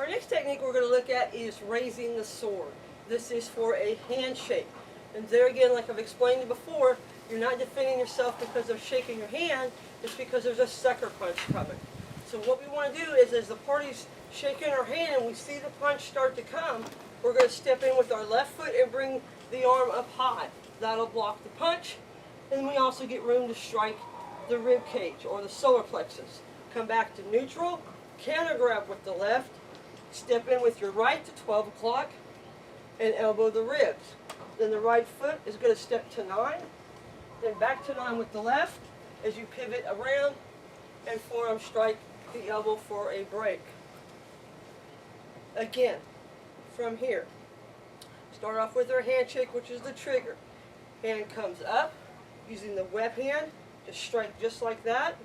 Our next technique we're going to look at is raising the sword. This is for a handshake. And there again, like I've explained before, you're not defending yourself because of shaking your hand, it's because there's a sucker punch coming. So what we want to do is, as the party's shaking our hand and we see the punch start to come, we're going to step in with our left foot and bring the arm up high. That'll block the punch, and we also get room to strike the rib cage or the solar plexus. Come back to neutral, counter grab with the left, step in with your right to 12 o'clock, and elbow the ribs. Then the right foot is going to step to 9, then back to 9 with the left as you pivot around and forearm strike the elbow for a break. Again, from here, start off with our handshake, which is the trigger. Hand comes up, using the web hand to strike just like that.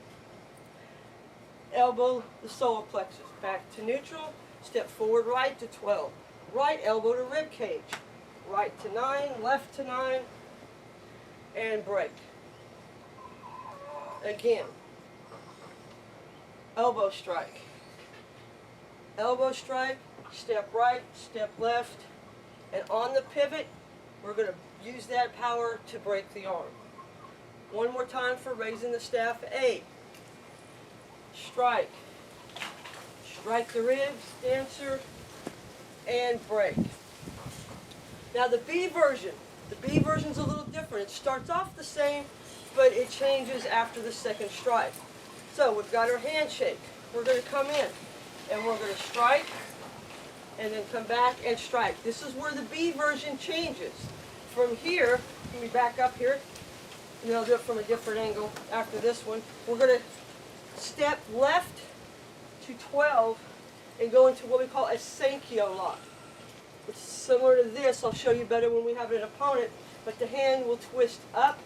Elbow the solar plexus, back to neutral, step forward right to 12. Right elbow to rib cage, right to 9, left to 9, and break. Again, elbow strike, step right, step left, and on the pivot, we're going to use that power to break the arm. One more time for raising the staff. A, strike, strike the ribs, dancer, and break. Now the B version's a little different. It starts off the same, but it changes after the second strike. So we've got our handshake. We're going to come in, and we're going to strike, and then come back and strike. This is where the B version changes. From here, let me back up here, and I'll do it from a different angle after this one. We're going to step left to 12 and go into what we call a Sankyo lock. It's similar to this. I'll show you better when we have an opponent, but the hand will twist up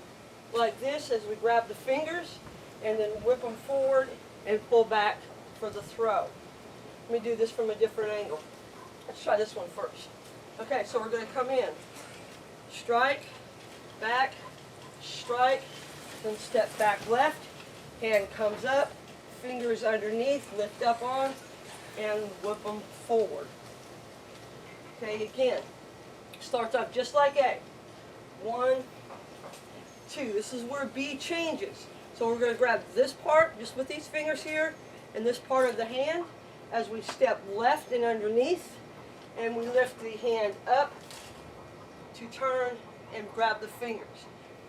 like this as we grab the fingers and then whip them forward and pull back for the throw. Let me do this from a different angle. Let's try this one first. Okay, so we're going to come in, strike, back, strike, then step back left, hand comes up, fingers underneath, lift up on, and whip them forward. Okay, again, starts off just like A. 1, 2. This is where B changes. So we're going to grab this part, just with these fingers here, and this part of the hand, as we step left and underneath, and we lift the hand up to turn and grab the fingers.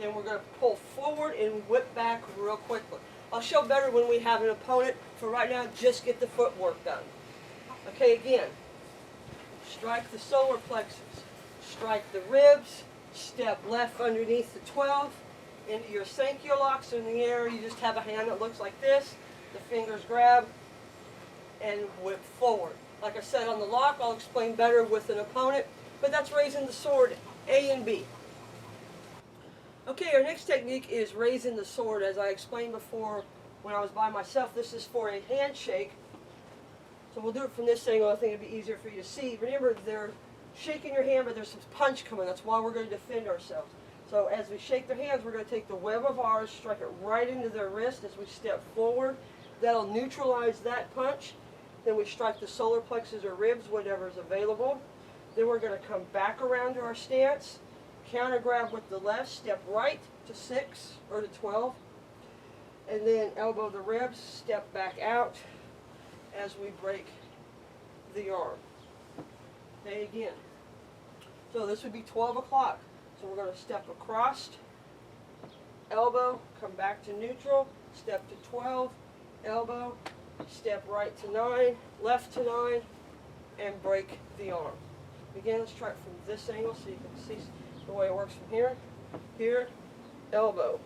Then we're going to pull forward and whip back real quickly. I'll show better when we have an opponent. For right now, just get the footwork done. Okay, again, strike the solar plexus, strike the ribs, step left underneath the 12, into your Sankyo locks in the air. You just have a hand that looks like this. The fingers grab and whip forward. Like I said on the lock, I'll explain better with an opponent, but that's raising the sword, A and B. Okay, our next technique is raising the sword. As I explained before when I was by myself, this is for a handshake. So we'll do it from this angle. I think it'd be easier for you to see. Remember, they're shaking your hand, but there's some punch coming. That's why we're going to defend ourselves. So as we shake their hands, we're going to take the web of ours, strike it right into their wrist as we step forward. That'll neutralize that punch. Then we strike the solar plexus or ribs, whatever is available. Then we're going to come back around to our stance, counter grab with the left, step right to 6 or to 12, and then elbow the ribs, step back out as we break the arm. Okay, again. So this would be 12 o'clock. So we're going to step across, elbow, come back to neutral, step to 12, elbow, step right to 9, left to 9, and break the arm. Again, let's try it from this angle so you can see the way it works from here. Here, elbow,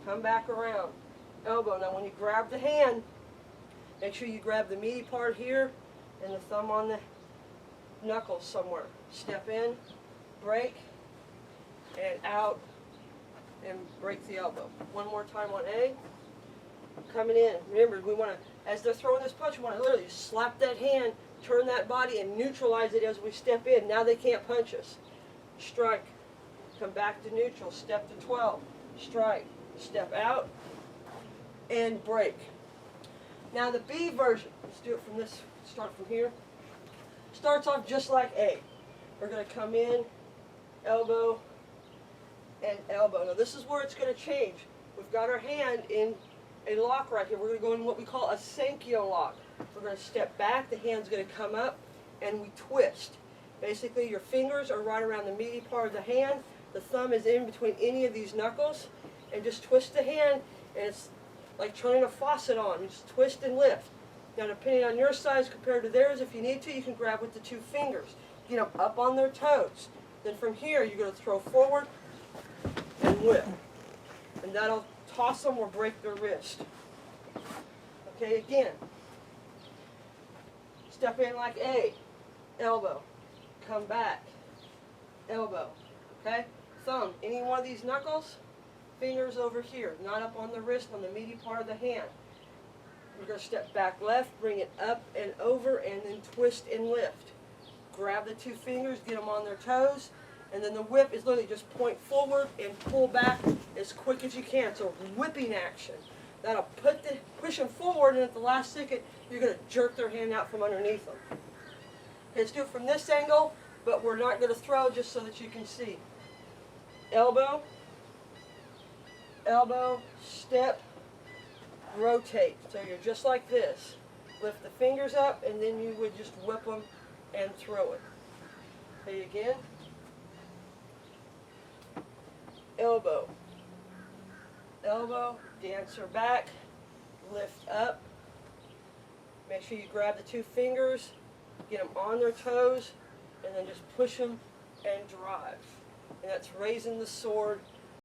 come back around, elbow. Now when you grab the hand, make sure you grab the meaty part here and the thumb on the knuckles somewhere. Step in, break, and out, and break the elbow. One more time on A. Coming in. Remember, we want to, as they're throwing this punch, we want to literally slap that hand, turn that body, and neutralize it as we step in. Now they can't punch us. Strike. Come back to neutral. Step to 12. Strike. Step out, and break. Now the B version. Let's do it from this. Start from here. Starts off just like A. We're going to come in, elbow, and elbow. Now this is where it's going to change. We've got our hand in a lock right here. We're going to go in what we call a Sankyo lock. We're going to step back, the hand's going to come up, and we twist. Basically, your fingers are right around the meaty part of the hand. The thumb is in between any of these knuckles, and just twist the hand, and it's like turning a faucet on. You just twist and lift. Now, depending on your size compared to theirs, if you need to, you can grab with the two fingers. Get them up on their toes. Then from here, you're going to throw forward and whip. And that'll toss them or break their wrist. Okay, again. Step in like A, elbow, come back, elbow, okay? Thumb, any one of these knuckles, fingers over here, not up on the wrist, on the meaty part of the hand. We're going to step back left, bring it up and over, and then twist and lift. Grab the two fingers, get them on their toes, and then the whip is literally just point forward and pull back as quick as you can. So whipping action. That'll push them forward, and at the last second, you're going to jerk their hand out from underneath them. Let's do it from this angle, but we're not going to throw just so that you can see. Elbow, elbow, step, rotate. So you're just like this. Lift the fingers up, and then you would just whip them and throw it. Okay, again. Elbow, elbow, dancer back, lift up. Make sure you grab the two fingers, get them on their toes, and then just push them and drive. And that's raising the sword